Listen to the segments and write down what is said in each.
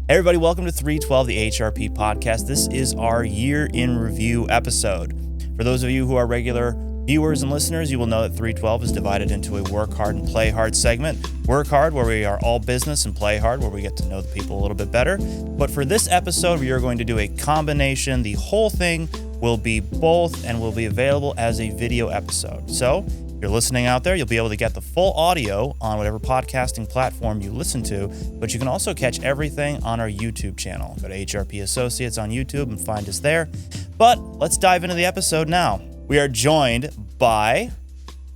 Hey everybody, welcome to 312, the HRP Podcast. This is our year in review episode. For those of you who are regular viewers and listeners, you will know that 312 is divided into a work hard and play hard segment. Work hard, where we are all business, and play hard, where we get to know the people a little bit better. But for this episode, we are going to do a combination. The whole thing will be both and will be available as a video episode. So if you're listening out there, you'll be able to get the full audio on whatever podcasting platform you listen to, but you can also catch everything on our YouTube channel. Go to HRP Associates on YouTube and find us there. But let's dive into the episode now. We are joined by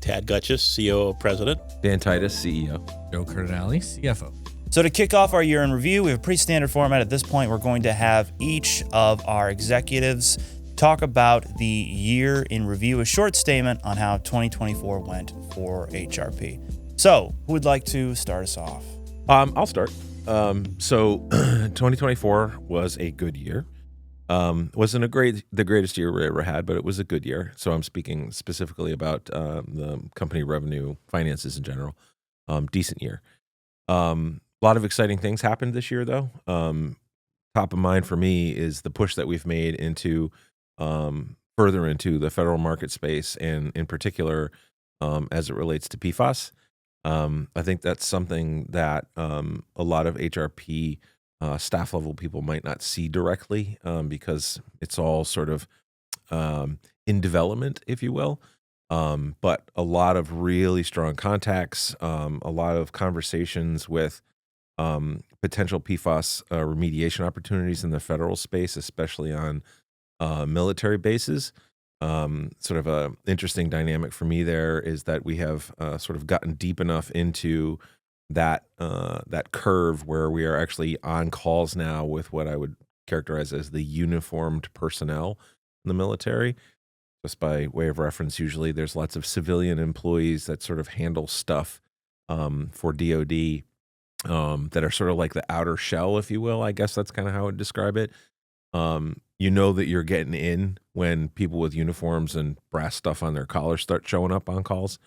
Tad Gutchis, COO President. Dan Titus, CEO. Joe Cardinale, CFO. So to kick off our year in review, we have a pretty standard format at this point. We're going to have each of our executives talk about the year in review, a short statement on how 2024 went for HRP. So who would like to start us off? I'll start. So 2024 was a good year. Wasn't the greatest year we ever had, but it was a good year. So I'm speaking specifically about the company revenue, finances in general. Decent year. A lot of exciting things happened this year, though. Top of mind for me is the push that we've made into further into the federal market space, and in particular, as it relates to PFAS. I think that's something that a lot of HRP staff level people might not see directly because it's all sort of in development, if you will. But a lot of really strong contacts, a lot of conversations with potential PFAS remediation opportunities in the federal space, especially on military bases. Sort of a interesting dynamic for me there is that we have sort of gotten deep enough into that curve where we are actually on calls now with what I would characterize as the uniformed personnel in the military. Just by way of reference, usually there's lots of civilian employees that sort of handle stuff for DoD that are sort of like the outer shell, if you will. I guess that's kind of how I would describe it. You know that you're getting in when people with uniforms and brass stuff on their collars start showing up on calls.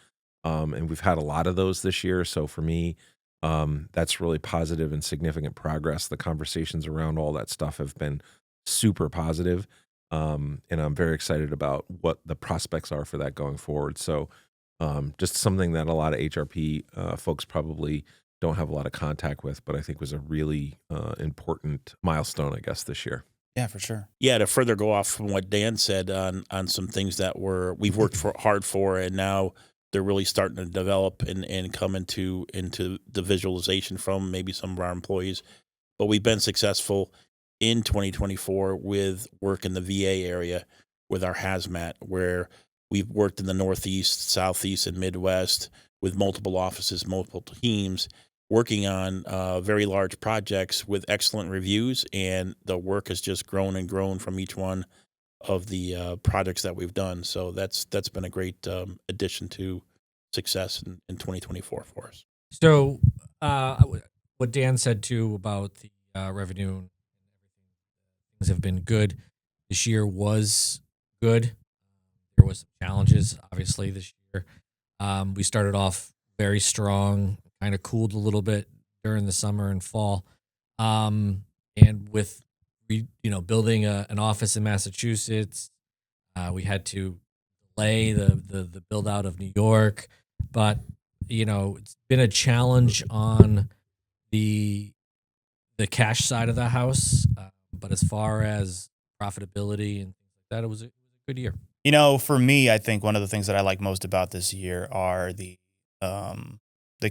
And we've had a lot of those this year. So for me, that's really positive and significant progress. The conversations around all that stuff have been super positive. And I'm very excited about what the prospects are for that going forward. So just something that a lot of HRP folks probably don't have a lot of contact with, but I think was a really important milestone, I guess, this year. Yeah, for sure. Yeah, to further go off from what Dan said on some things that we've worked hard for, and now they're really starting to develop and come into the visualization from maybe some of our employees. But we've been successful in 2024 with work in the VA area with our hazmat, where we've worked in the Northeast, Southeast, and Midwest with multiple offices, multiple teams, working on very large projects with excellent reviews, and the work has just grown and grown from each one of the projects that we've done. So that's been a great addition to success in 2024 for us. So what Dan said too about the revenue and things have been good. This year was good. There was some challenges, obviously, this year. We started off very strong, kind of cooled a little bit during the summer and fall. And with building an office in Massachusetts, we had to delay the build out of New York. But it's been a challenge on the cash side of the house. But as far as profitability and things like that, it was a good year. For me, I think one of the things that I like most about this year are the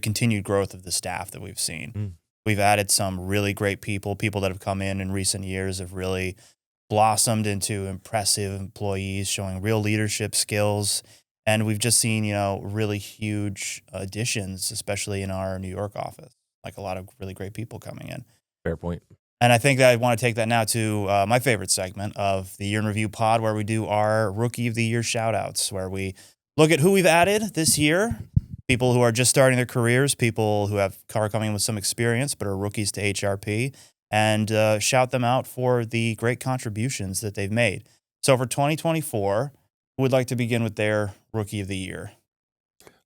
continued growth of the staff that we've seen. We've added some really great people that have come in recent years have really blossomed into impressive employees showing real leadership skills. And we've just seen, really huge additions, especially in our New York office, like a lot of really great people coming in. Fair point. And I think that I want to take that now to my favorite segment of the Year in Review pod, where we do our Rookie of the Year shoutouts, where we look at who we've added this year, people who are just starting their careers, people who are coming with some experience but are rookies to HRP, and shout them out for the great contributions that they've made. So for 2024, who would like to begin with their Rookie of the Year?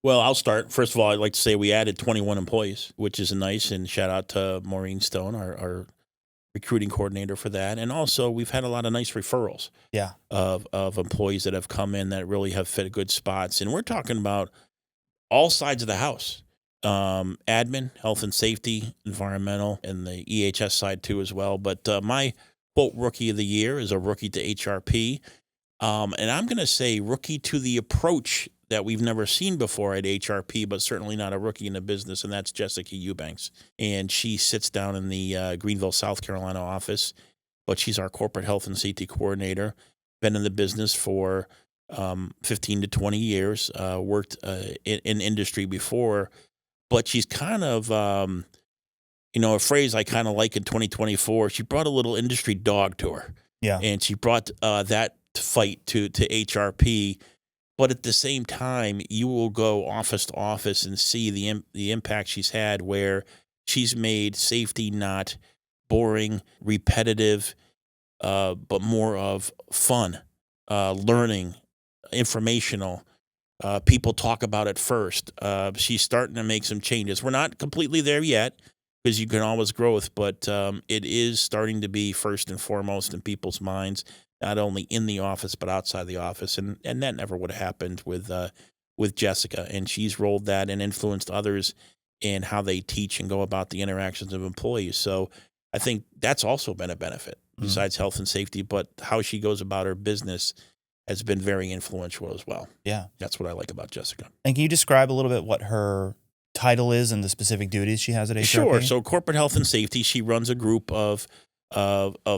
Well, I'll start. First of all, I'd like to say we added 21 employees, which is nice, and shout out to Maureen Stone, our recruiting coordinator for that. And also, we've had a lot of nice referrals Yeah. of employees that have come in that really have fit good spots. And we're talking about all sides of the house. Admin, health and safety, environmental, and the EHS side too as well. But my quote rookie of the year is a rookie to HRP. And I'm going to say rookie to the approach that we've never seen before at HRP, but certainly not a rookie in the business, and that's Jessica Eubanks. And she sits down in the Greenville, South Carolina office, but she's our corporate health and safety coordinator, been in the business for 15 to 20 years, worked in industry before, but she's kind of, a phrase I kind of like in 2024, she brought a little industry dog to her. Yeah. And she brought that fight to HRP. But at the same time, you will go office to office and see the impact she's had, where she's made safety not boring, repetitive, but more of fun, learning, informational. People talk about it first. She's starting to make some changes. We're not completely there yet, because you can always growth, but it is starting to be first and foremost in people's minds, not only in the office but outside the office, and that never would have happened with Jessica. And she's rolled that and influenced others in how they teach and go about the interactions of employees. So I think that's also been a benefit besides health and safety, but how she goes about her business has been very influential as well. Yeah. That's what I like about Jessica. And can you describe a little bit what her title is and the specific duties she has at HRP? Sure. So corporate health and safety, she runs a group of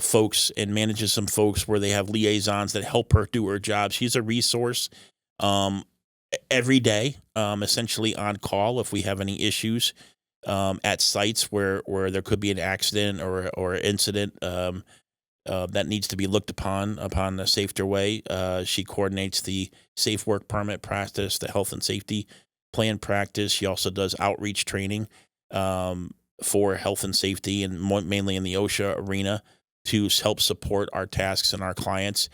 folks and manages some folks where they have liaisons that help her do her job. She's a resource every day, essentially on call if we have any issues at sites where there could be an accident or incident that needs to be looked upon a safer way. She coordinates the safe work permit practice, the health and safety plan practice. She also does outreach training for health and safety, and mainly in the OSHA arena, to help support our tasks and our clients.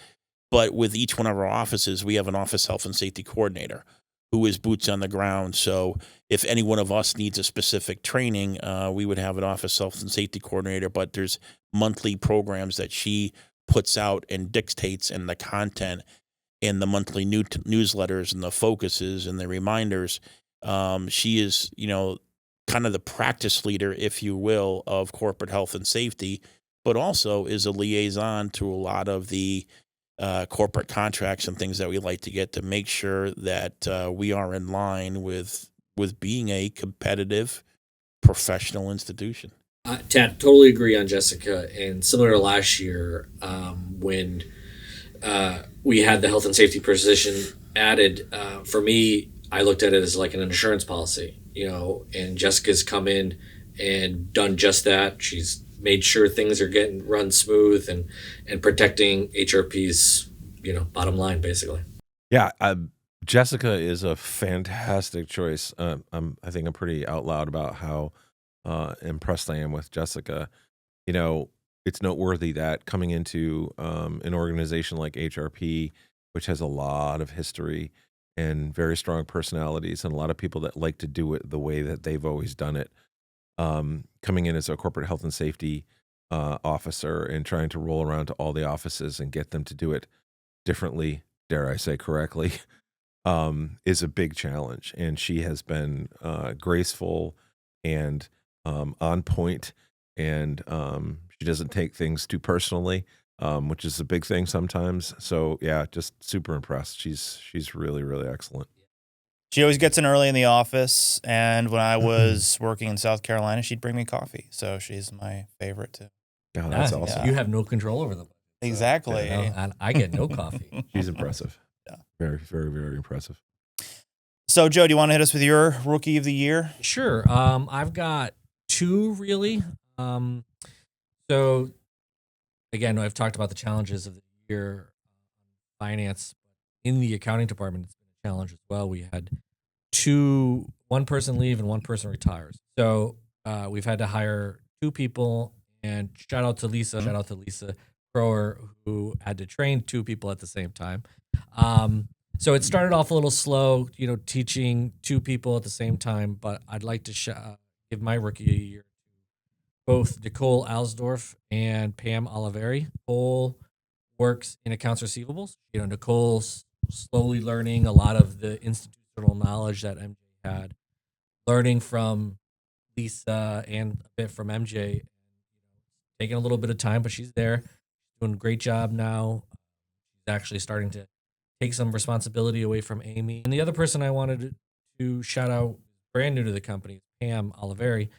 But with each one of our offices, we have an office health and safety coordinator who is boots on the ground. So if any one of us needs a specific training, we would have an office health and safety coordinator, but there's monthly programs that she puts out and dictates, and the content and the monthly newsletters and the focuses and the reminders. She is, kind of the practice leader, if you will, of corporate health and safety, but also is a liaison to a lot of the corporate contracts and things that we like to get to make sure that we are in line with being a competitive professional institution. Tad, totally agree on Jessica. And similar to last year, when we had the health and safety position added, for me, I looked at it as like an insurance policy, and Jessica's come in and done just that. She's made sure things are getting run smooth and protecting HRP's, bottom line, basically. Yeah, Jessica is a fantastic choice. I think I'm pretty out loud about how impressed I am with Jessica. It's noteworthy that coming into an organization like HRP, which has a lot of history and very strong personalities and a lot of people that like to do it the way that they've always done it, coming in as a corporate health and safety officer and trying to roll around to all the offices and get them to do it differently, dare I say correctly, is a big challenge. And she has been graceful and on point, and she doesn't take things too personally, which is a big thing sometimes. So yeah, just super impressed. She's really, really excellent. She always gets in early in the office, and when I was working in South Carolina, she'd bring me coffee. So she's my favorite too. Oh, that's awesome. You have no control over them. Exactly. And I get no coffee. She's impressive. Yeah. Very, very, very impressive. So Joe, do you want to hit us with your rookie of the year? Sure. I've got two, really. So again, I've talked about the challenges of the year, finance. In the accounting department, it's been a challenge as well. We had one person leave and one person retires. So we've had to hire two people, and shout out to Lisa Crower, who had to train two people at the same time. So it started off a little slow, teaching two people at the same time, but I'd like to give my rookie a year to both Nicole Alsdorf and Pam Oliveri. Nicole works in accounts receivables. Nicole's slowly learning a lot of the institutional knowledge that MJ had, learning from Lisa and a bit from MJ. Taking a little bit of time, but she's there, doing a great job now. She's actually starting to take some responsibility away from Amy. And the other person I wanted to shout out, brand new to the company, Pam Oliveri.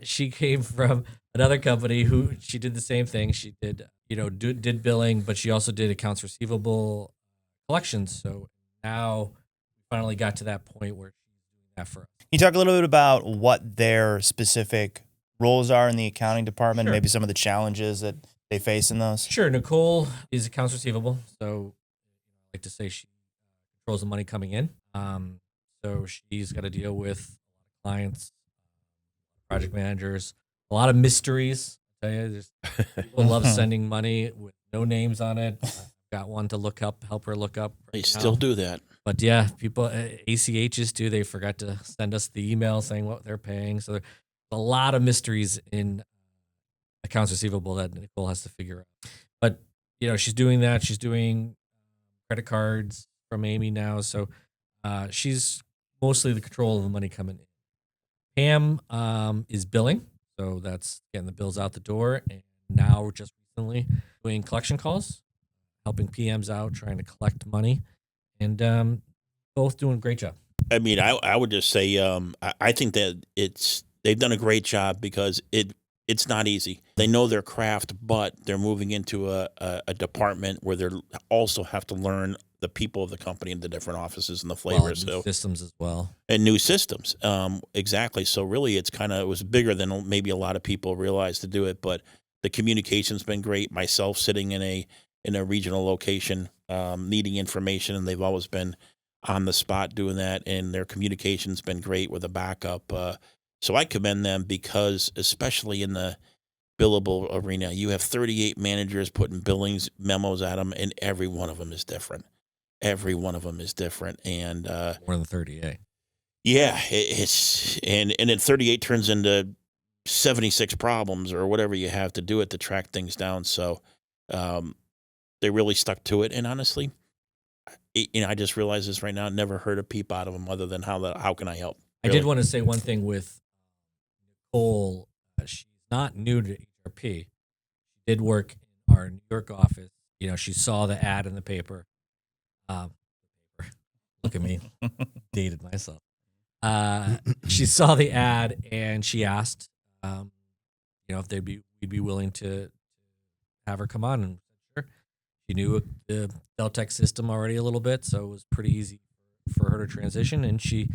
She came from another company who she did the same thing. She did, did billing, but she also did accounts receivable collections. So now we finally got to that point where she's doing that for us. Can you talk a little bit about what their specific roles are in the accounting department, Sure. maybe some of the challenges that they face in those? Sure. Nicole is accounts receivable. So I like to say she controls the money coming in. So she's got to deal with clients, project managers, a lot of mysteries. I tell you, people love sending money with no names on it. I've got one to help her look up. They still do that. But yeah, people, ACHs too, they forgot to send us the email saying what they're paying. So there's a lot of mysteries in accounts receivable that Nicole has to figure out. But, she's doing that. She's doing credit cards from Amy now. So she's mostly the control of the money coming in. Pam is billing. So that's getting the bills out the door. And now just recently doing collection calls, helping PMs out, trying to collect money. And both doing a great job. I mean, I would just say I think that they've done a great job because it's not easy. They know their craft, but they're moving into a department where they also have to learn the people of the company and the different offices and the flavors. New systems as well. And new systems. Exactly. So really it was bigger than maybe a lot of people realized to do it, but the communication's been great. Myself sitting in a regional location, needing information, and they've always been on the spot doing that, and their communication's been great with a backup. So I commend them because, especially in the billable arena, you have 38 managers putting billings memos at them, and every one of them is different. Every one of them is different, and More than 38. yeah, it's and then 38 turns into 76 problems or whatever you have to do it to track things down. So they really stuck to it, and honestly, I just realized this right now. Never heard a peep out of them other than how can I help? Really? I did want to say one thing with Nicole. She's not new to HRP. She did work in our New York office. She saw the ad in the paper. Look at me, dated myself. She saw the ad and she asked, if we'd be willing to have her come on, and sure. She knew the Deltec system already a little bit, so it was pretty easy for her to transition, and she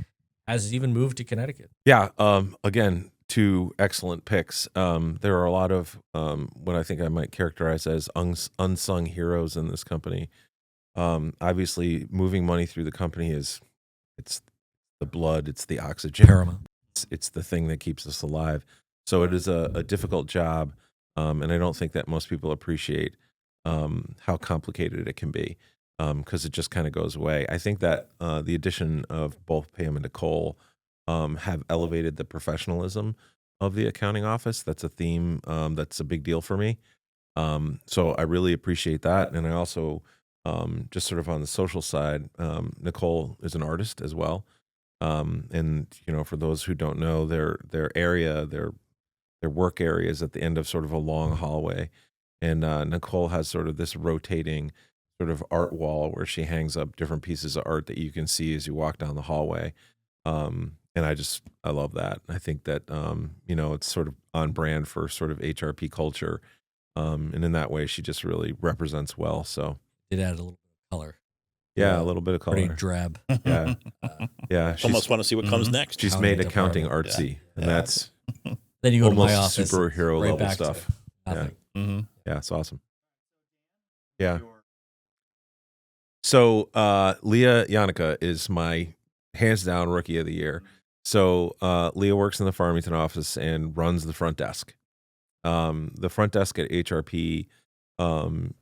has even moved to Connecticut. Yeah. Again, two excellent picks. There are a lot of what I think I might characterize as unsung heroes in this company. Obviously, moving money through the company it's the blood, it's the oxygen, Paramount. It's the thing that keeps us alive. So it is a difficult job, and I don't think that most people appreciate how complicated it can be, because it just kind of goes away. I think that the addition of both Pam and Nicole have elevated the professionalism of the accounting office. That's a theme that's a big deal for me. So I really appreciate that, and I also just sort of on the social side, Nicole is an artist as well. And for those who don't know, their work area is at the end of sort of a long hallway, and Nicole has sort of this rotating sort of art wall where she hangs up different pieces of art that you can see as you walk down the hallway. And I love that. I think that it's sort of on brand for sort of HRP culture, and in that way, she just really represents well. So It added a little bit of color. yeah, a little bit of color. Pretty drab. Yeah, yeah. Almost want to see what comes next. She's Accounting made accounting department. artsy, and that's Then you go to my almost office. superhero right level back to stuff. nothing. Mm-hmm. Yeah, it's awesome. Yeah. So Leah Yannicka is my hands down rookie of the year. So Leah works in the Farmington office and runs the front desk. The front desk at HRP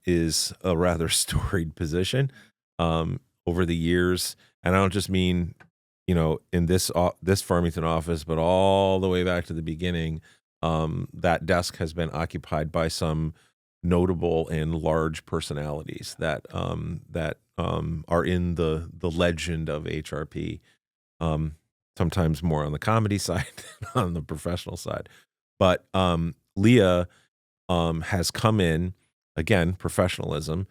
is a rather storied position over the years, and I don't just mean in this Farmington office, but all the way back to the beginning. that desk has been occupied by some notable and large personalities that are in the legend of HRP. Sometimes more on the comedy side than on the professional side. But Leah has come in, again, professionalism.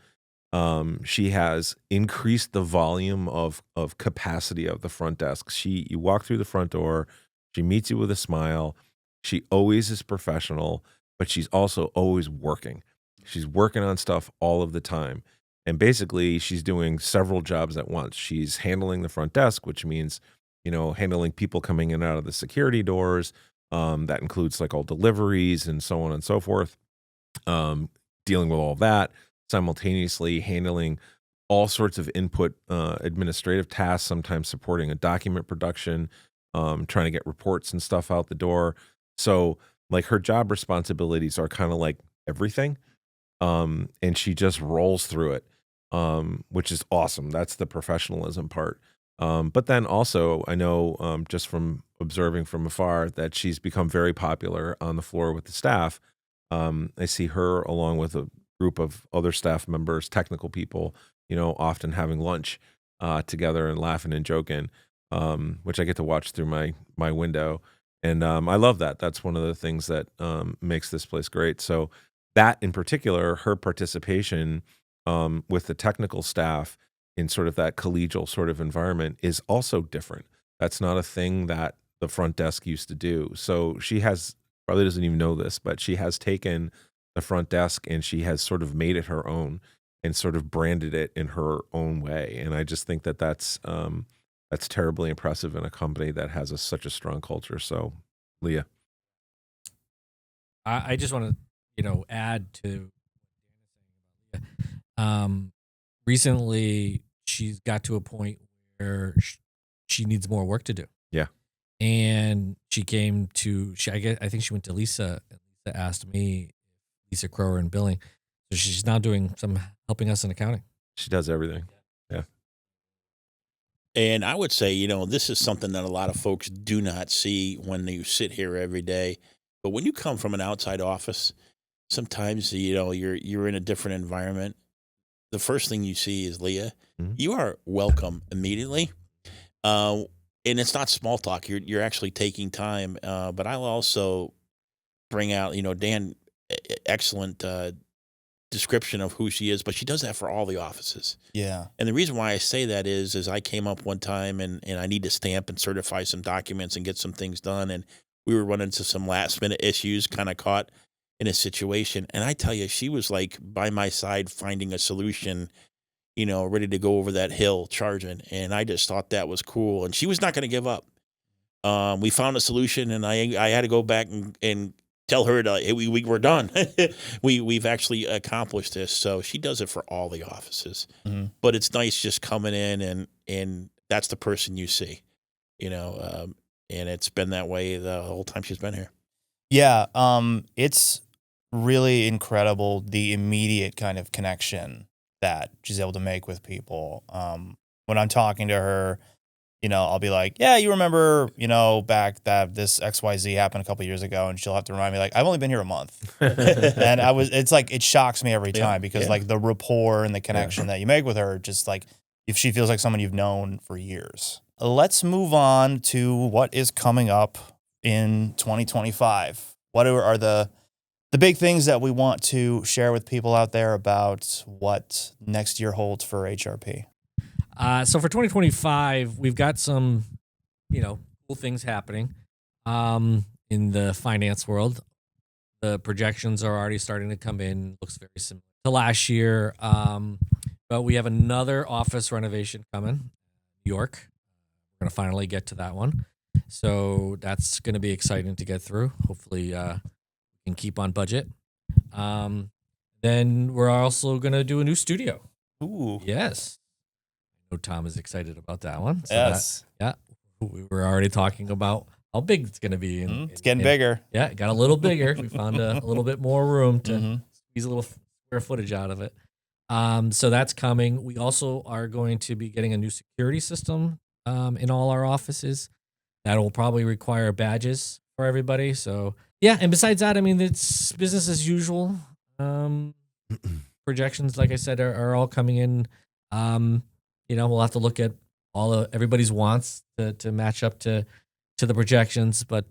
She has increased the volume of capacity of the front desk. You walk through the front door, she meets you with a smile. She always is professional, but she's also always working. She's working on stuff all of the time. And basically, she's doing several jobs at once. She's handling the front desk, which means, handling people coming in and out of the security doors. That includes like all deliveries and so on and so forth. Dealing with all that, simultaneously handling all sorts of input administrative tasks, sometimes supporting a document production, trying to get reports and stuff out the door. So like her job responsibilities are kind of like everything. And she just rolls through it, which is awesome. That's the professionalism part. But then also I know just from observing from afar that she's become very popular on the floor with the staff. I see her along with a group of other staff members, technical people, often having lunch together and laughing and joking, which I get to watch through my window. And I love that. That's one of the things that makes this place great. So that in particular, her participation with the technical staff in sort of that collegial sort of environment is also different. That's not a thing that the front desk used to do. So she probably doesn't even know this, but she has taken the front desk and she has sort of made it her own and sort of branded it in her own way. And I just think that that's terribly impressive in a company that has such a strong culture. So, Leah. I just want to, add to recently she's got to a point where she needs more work to do. Yeah. And she came to, I think she went to Lisa. Lisa asked me, Lisa Crower in billing. So she's now doing some helping us in accounting. She does everything. Yeah. And I would say, this is something that a lot of folks do not see when you sit here every day. But when you come from an outside office, sometimes, you're in a different environment. The first thing you see is Leah. Mm-hmm. You are welcome immediately. And it's not small talk. You're actually taking time. But I'll also bring out, Dan, excellent description of who she is, but she does that for all the offices. Yeah. And the reason why I say that is I came up one time and I need to stamp and certify some documents and get some things done. And we were running into some last minute issues, kind of caught in a situation. And I tell you, she was like by my side finding a solution, ready to go over that hill charging. And I just thought that was cool. And she was not going to give up. We found a solution and I had to go back and tell her hey, we were done. We've actually accomplished this. So she does it for all the offices. Mm-hmm. But it's nice just coming in and that's the person you see, and it's been that way the whole time she's been here. Yeah. It's really incredible, the immediate kind of connection that she's able to make with people. When I'm talking to her, I'll be like, yeah, you remember, back that this XYZ happened a couple of years ago, and she'll have to remind me, like, I've only been here a month. And it's like, it shocks me every time because like the rapport and the connection that you make with her, just like if she feels like someone you've known for years. Let's move on to what is coming up in 2025. What are the big things that we want to share with people out there about what next year holds for HRP? So for 2025, we've got some, cool things happening in the finance world. The projections are already starting to come in. Looks very similar to last year. But we have another office renovation coming, New York. We're going to finally get to that one. So that's going to be exciting to get through. Hopefully we can keep on budget. Then we're also going to do a new studio. Ooh. Yes. I know Tom is excited about that one. So yes. We were already talking about how big it's going to be. It's getting bigger. Yeah, it got a little bigger. We found a little bit more room to squeeze a little square footage out of it. So that's coming. We also are going to be getting a new security system in all our offices. That will probably require badges for everybody. So yeah, and besides that, I mean, it's business as usual. Projections, like I said, are all coming in. We'll have to look at all of everybody's wants to match up to the projections, but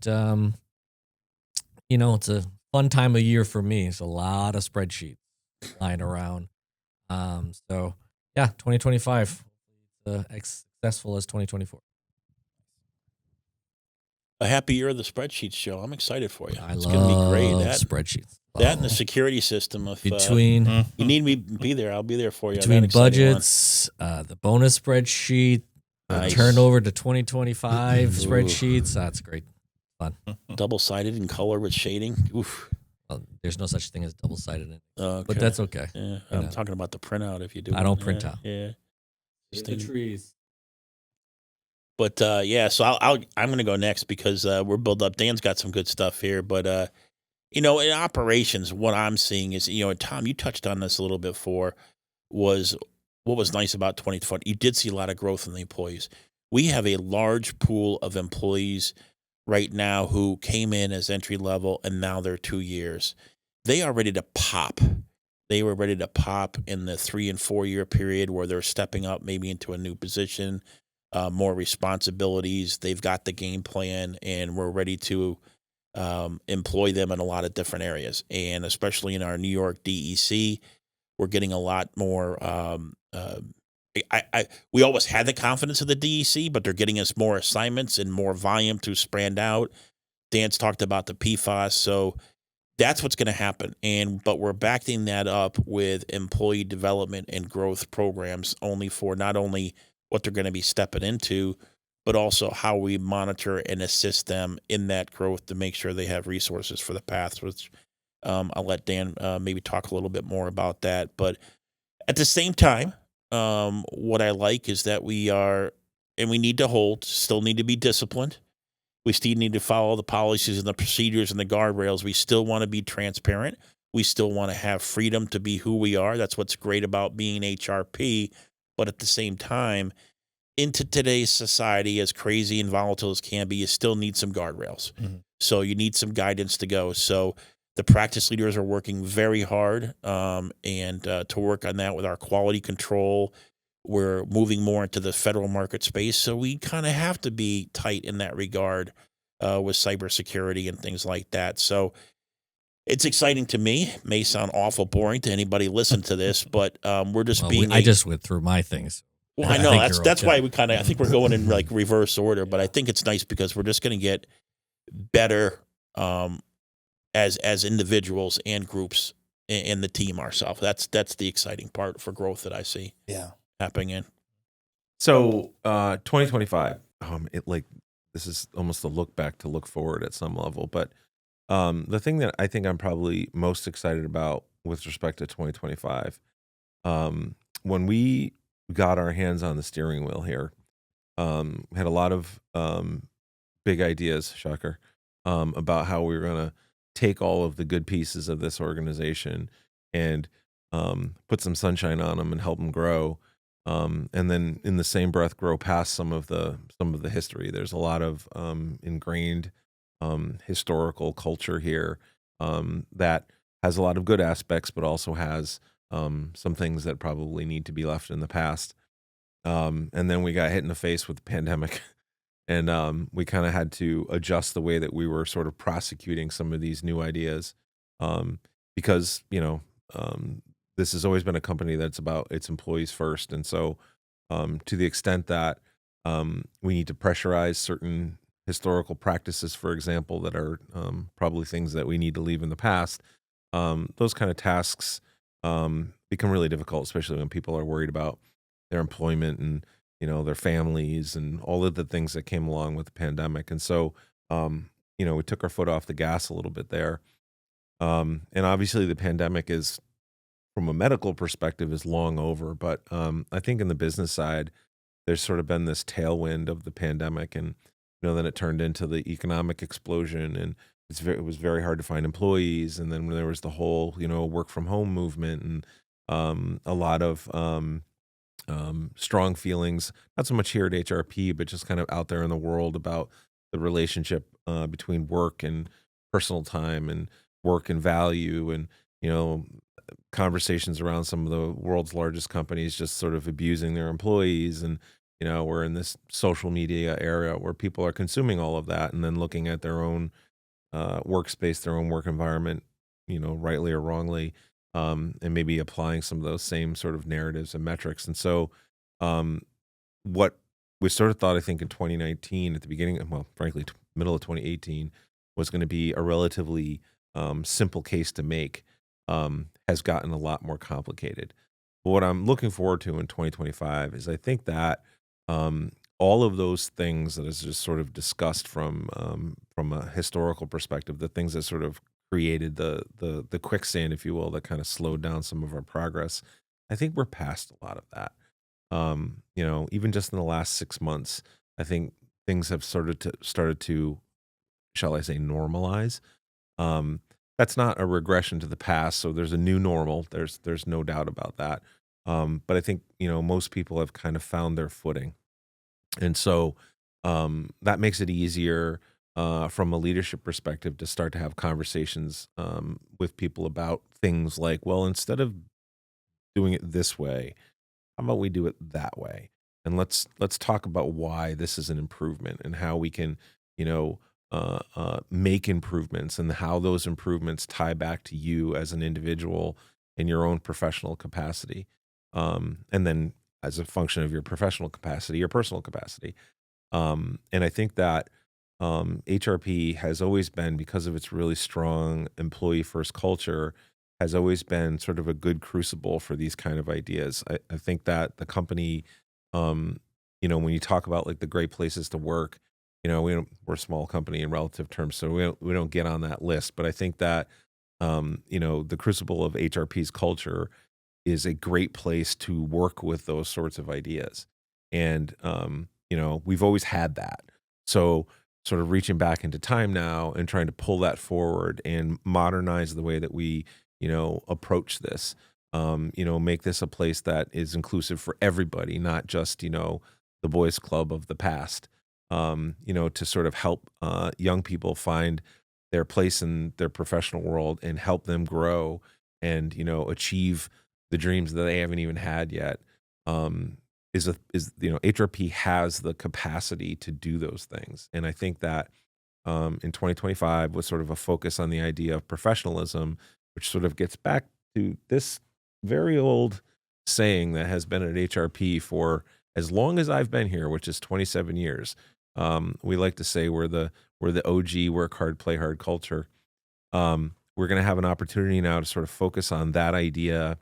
it's a fun time of year for me. It's a lot of spreadsheets lying around. So yeah, 2025 as successful as 2024. A happy year of the spreadsheets, Joe. I'm excited for you. I It's love going to be great. spreadsheets. That and the security system. If Between you need me to be there, I'll be there for you. between budgets, the bonus spreadsheet, Nice. turnover to 2025 spreadsheets. That's great. Fun. Double-sided in color with shading. Oof. Well, there's no such thing as double-sided, Okay. but that's okay. Yeah, I'm talking about the printout. If you do, I don't print out. Yeah. The trees. But so I'm going to go next because we're built up. Dan's got some good stuff here, but in operations, what I'm seeing is, Tom, you touched on this a little bit before, was what was nice about 2020. You did see a lot of growth in the employees. We have a large pool of employees right now who came in as entry level, and now they're 2 years. They are ready to pop. They were ready to pop in the 3 and 4 year period where they're stepping up maybe into a new position, more responsibilities. They've got the game plan, and we're ready to employ them in a lot of different areas. And especially in our New York DEC, we're getting a lot more. We always had the confidence of the DEC, but they're getting us more assignments and more volume to spread out. Dan's talked about the PFAS, so that's what's going to happen. But we're backing that up with employee development and growth programs for not only what they're going to be stepping into, but also how we monitor and assist them in that growth to make sure they have resources for the paths, which I'll let Dan maybe talk a little bit more about that. But at the same time, what I like is that we need to still need to be disciplined. We still need to follow the policies and the procedures and the guardrails. We still want to be transparent. We still want to have freedom to be who we are. That's what's great about being HRP. But at the same time, into today's society, as crazy and volatile as can be, you still need some guardrails. Mm-hmm. So you need some guidance to go. So the practice leaders are working very hard and to work on that with our quality control. We're moving more into the federal market space. So we kind of have to be tight in that regard with cybersecurity and things like that. So it's exciting to me. It may sound awful boring to anybody listen to this, but we're just I just went through my things. Well, I know that's why we I think we're going in like reverse order, but I think it's nice because we're just going to get better as individuals and groups in the team ourselves. That's the exciting part for growth that I see. Yeah, happening in. So 2025, this is almost a look back to look forward at some level, but the thing that I think I'm probably most excited about with respect to 2025, when we got our hands on the steering wheel here, had a lot of big ideas, shocker, about how we were going to take all of the good pieces of this organization and put some sunshine on them and help them grow, and then in the same breath grow past some of the history. There's a lot of ingrained historical culture here that has a lot of good aspects, but also has some things that probably need to be left in the past. And then we got hit in the face with the pandemic, and we kind of had to adjust the way that we were sort of prosecuting some of these new ideas, because this has always been a company that's about its employees first. And so to the extent that we need to pressurize certain historical practices, for example, that are probably things that we need to leave in the past, those kind of tasks become really difficult, especially when people are worried about their employment and their families and all of the things that came along with the pandemic. And so we took our foot off the gas a little bit there, and obviously the pandemic is, from a medical perspective, is long over, but I think in the business side there's sort of been this tailwind of the pandemic, and then it turned into the economic explosion, and it was very hard to find employees. And then there was the whole, work from home movement, and a lot of strong feelings, not so much here at HRP, but just kind of out there in the world about the relationship between work and personal time and work and value, and conversations around some of the world's largest companies just sort of abusing their employees. And we're in this social media era where people are consuming all of that and then looking at their own workspace, their own work environment, rightly or wrongly, and maybe applying some of those same sort of narratives and metrics. And so what we sort of thought, I think, in 2019 at the beginning, well, frankly, middle of 2018, was going to be a relatively simple case to make, has gotten a lot more complicated. But what I'm looking forward to in 2025 is I think that all of those things that is just sort of discussed from a historical perspective, the things that sort of created the quicksand, if you will, that kind of slowed down some of our progress, I think we're past a lot of that. Even just in the last 6 months, I think things have started to, shall I say, normalize. That's not a regression to the past, so there's a new normal. There's no doubt about that. But I think most people have kind of found their footing, and so that makes it easier from a leadership perspective to start to have conversations with people about things like, well, instead of doing it this way, how about we do it that way? And let's talk about why this is an improvement and how we can, make improvements, and how those improvements tie back to you as an individual in your own professional capacity. And then as a function of your professional capacity, your personal capacity. And I think that HRP has always been, because of its really strong employee first culture, has always been sort of a good crucible for these kind of ideas. I think that the company, when you talk about like the great places to work, we're a small company in relative terms, so we don't get on that list. But I think that, the crucible of HRP's culture is a great place to work with those sorts of ideas. And, we've always had that. So sort of reaching back into time now and trying to pull that forward and modernize the way that we, approach this, make this a place that is inclusive for everybody, not just, the boys club of the past, to sort of help young people find their place in their professional world and help them grow and, achieve the dreams that they haven't even had yet. HRP has the capacity to do those things. And I think that in 2025 was sort of a focus on the idea of professionalism, which sort of gets back to this very old saying that has been at HRP for as long as I've been here, which is 27 years. We like to say we're the OG work hard, play hard culture. We're going to have an opportunity now to sort of focus on that idea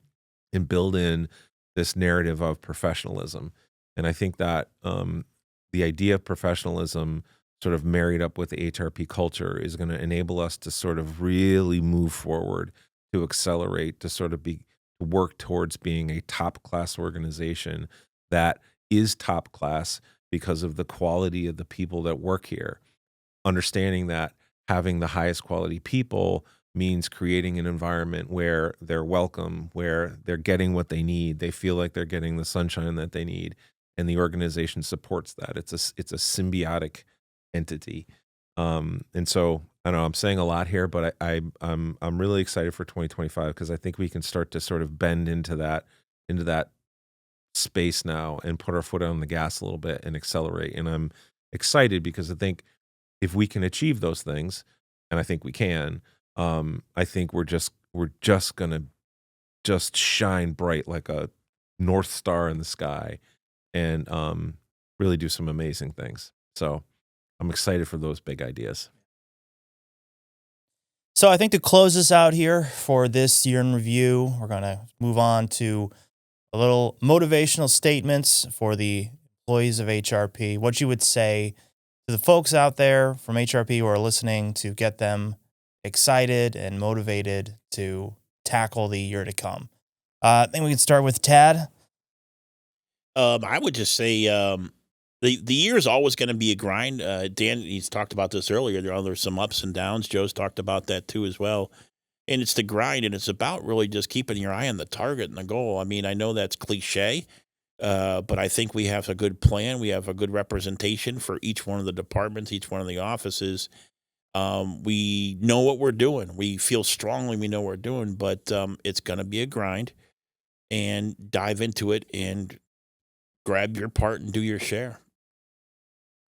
and build in this narrative of professionalism. And I think that the idea of professionalism sort of married up with the HRP culture is going to enable us to sort of really move forward, to accelerate, to sort of work towards being a top class organization that is top class because of the quality of the people that work here. Understanding that having the highest quality people means creating an environment where they're welcome, where they're getting what they need, they feel like they're getting the sunshine that they need, and the organization supports that. It's a symbiotic entity. And so I don't know, I'm saying a lot here, but I'm really excited for 2025 because I think we can start to sort of bend into that space now and put our foot on the gas a little bit and accelerate. And I'm excited because I think if we can achieve those things, and I think we can, I think we're just gonna just shine bright like a North Star in the sky and really do some amazing things. So I'm excited for those big ideas. So I think to close us out here for this year in review, we're going to move on to a little motivational statements for the employees of HRP. What you would say to the folks out there from HRP who are listening to get them excited and motivated to tackle the year to come. I think we can start with Tad. I would just say the year is always going to be a grind. Dan, he's talked about this earlier. There's some ups and downs. Joe's talked about that too as well. And it's the grind, and it's about really just keeping your eye on the target and the goal. I mean, I know that's cliche, But I think we have a good plan. We have a good representation for each one of the departments, each one of the offices. We know what we're doing. We feel strongly we know what we're doing, but it's going to be a grind, and dive into it and grab your part and do your share.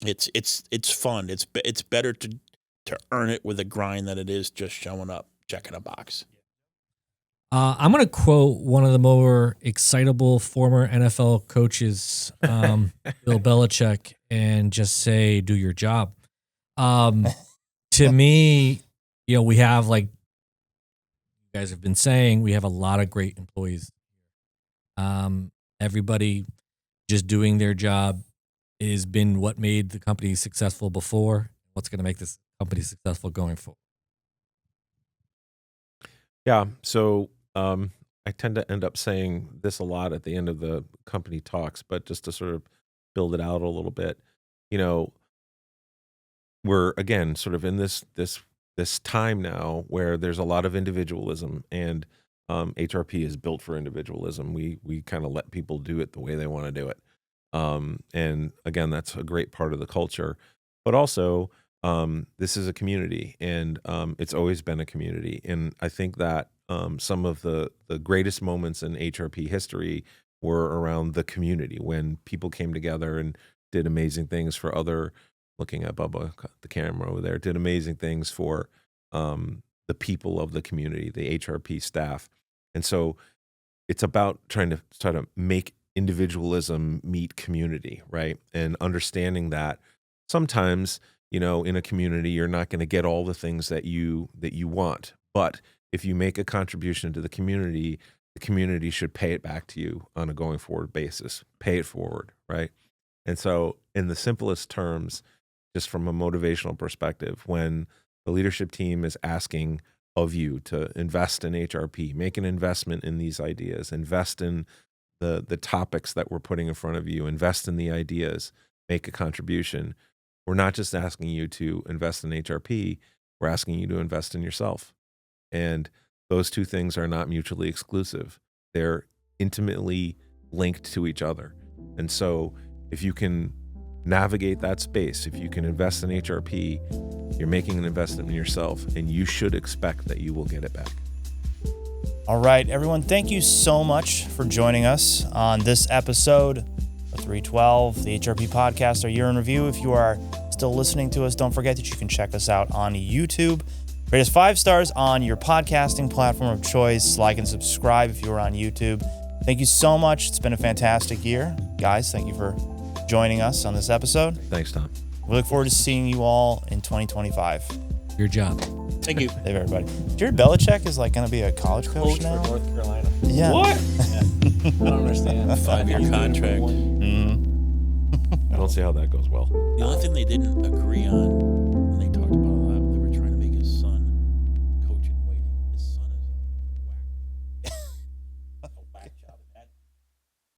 It's fun. It's better to earn it with a grind than it is just showing up, checking a box. I'm going to quote one of the more excitable former NFL coaches, Bill Belichick, and just say, do your job. To me, we have, like you guys have been saying, we have a lot of great employees. Everybody just doing their job has been what made the company successful before, what's going to make this company successful going forward. Yeah. So I tend to end up saying this a lot at the end of the company talks, but just to sort of build it out a little bit, we're again sort of in this time now where there's a lot of individualism, and HRP is built for individualism. We kind of let people do it the way they want to do it. And again, that's a great part of the culture, but also this is a community, and it's always been a community. And I think that some of the greatest moments in HRP history were around the community, when people came together and did amazing things for other, looking at Bubba, the camera over there, did amazing things for the people of the community, the HRP staff. And so it's about trying to make individualism meet community, right? And understanding that sometimes, in a community, you're not going to get all the things that you want, but if you make a contribution to the community should pay it back to you on a going forward basis. Pay it forward, right? And so in the simplest terms, just from a motivational perspective, when the leadership team is asking of you to invest in HRP, make an investment in these ideas, invest in the topics that we're putting in front of you, invest in the ideas, make a contribution. We're not just asking you to invest in HRP, we're asking you to invest in yourself. And those two things are not mutually exclusive. They're intimately linked to each other. And so if you can navigate that space, if you can invest in HRP, you're making an investment in yourself, and you should expect that you will get it back. All right, everyone, thank you so much for joining us on this episode of 312, the HRP Podcast, our year in review. If you are still listening to us, don't forget that you can check us out on YouTube. Rate us 5 stars on your podcasting platform of choice. Like and subscribe if you are on YouTube. Thank you so much. It's been a fantastic year. Guys, thank you for joining us on this episode. Thanks, Tom. We look forward to seeing you all in 2025. Your job. Thank you. Thank you, everybody. Jared Belichick is going to be a college coach now? for North Carolina. Yeah. What? I don't understand. 5-year contract. Mm-hmm. I don't see how that goes well. The only thing they didn't agree on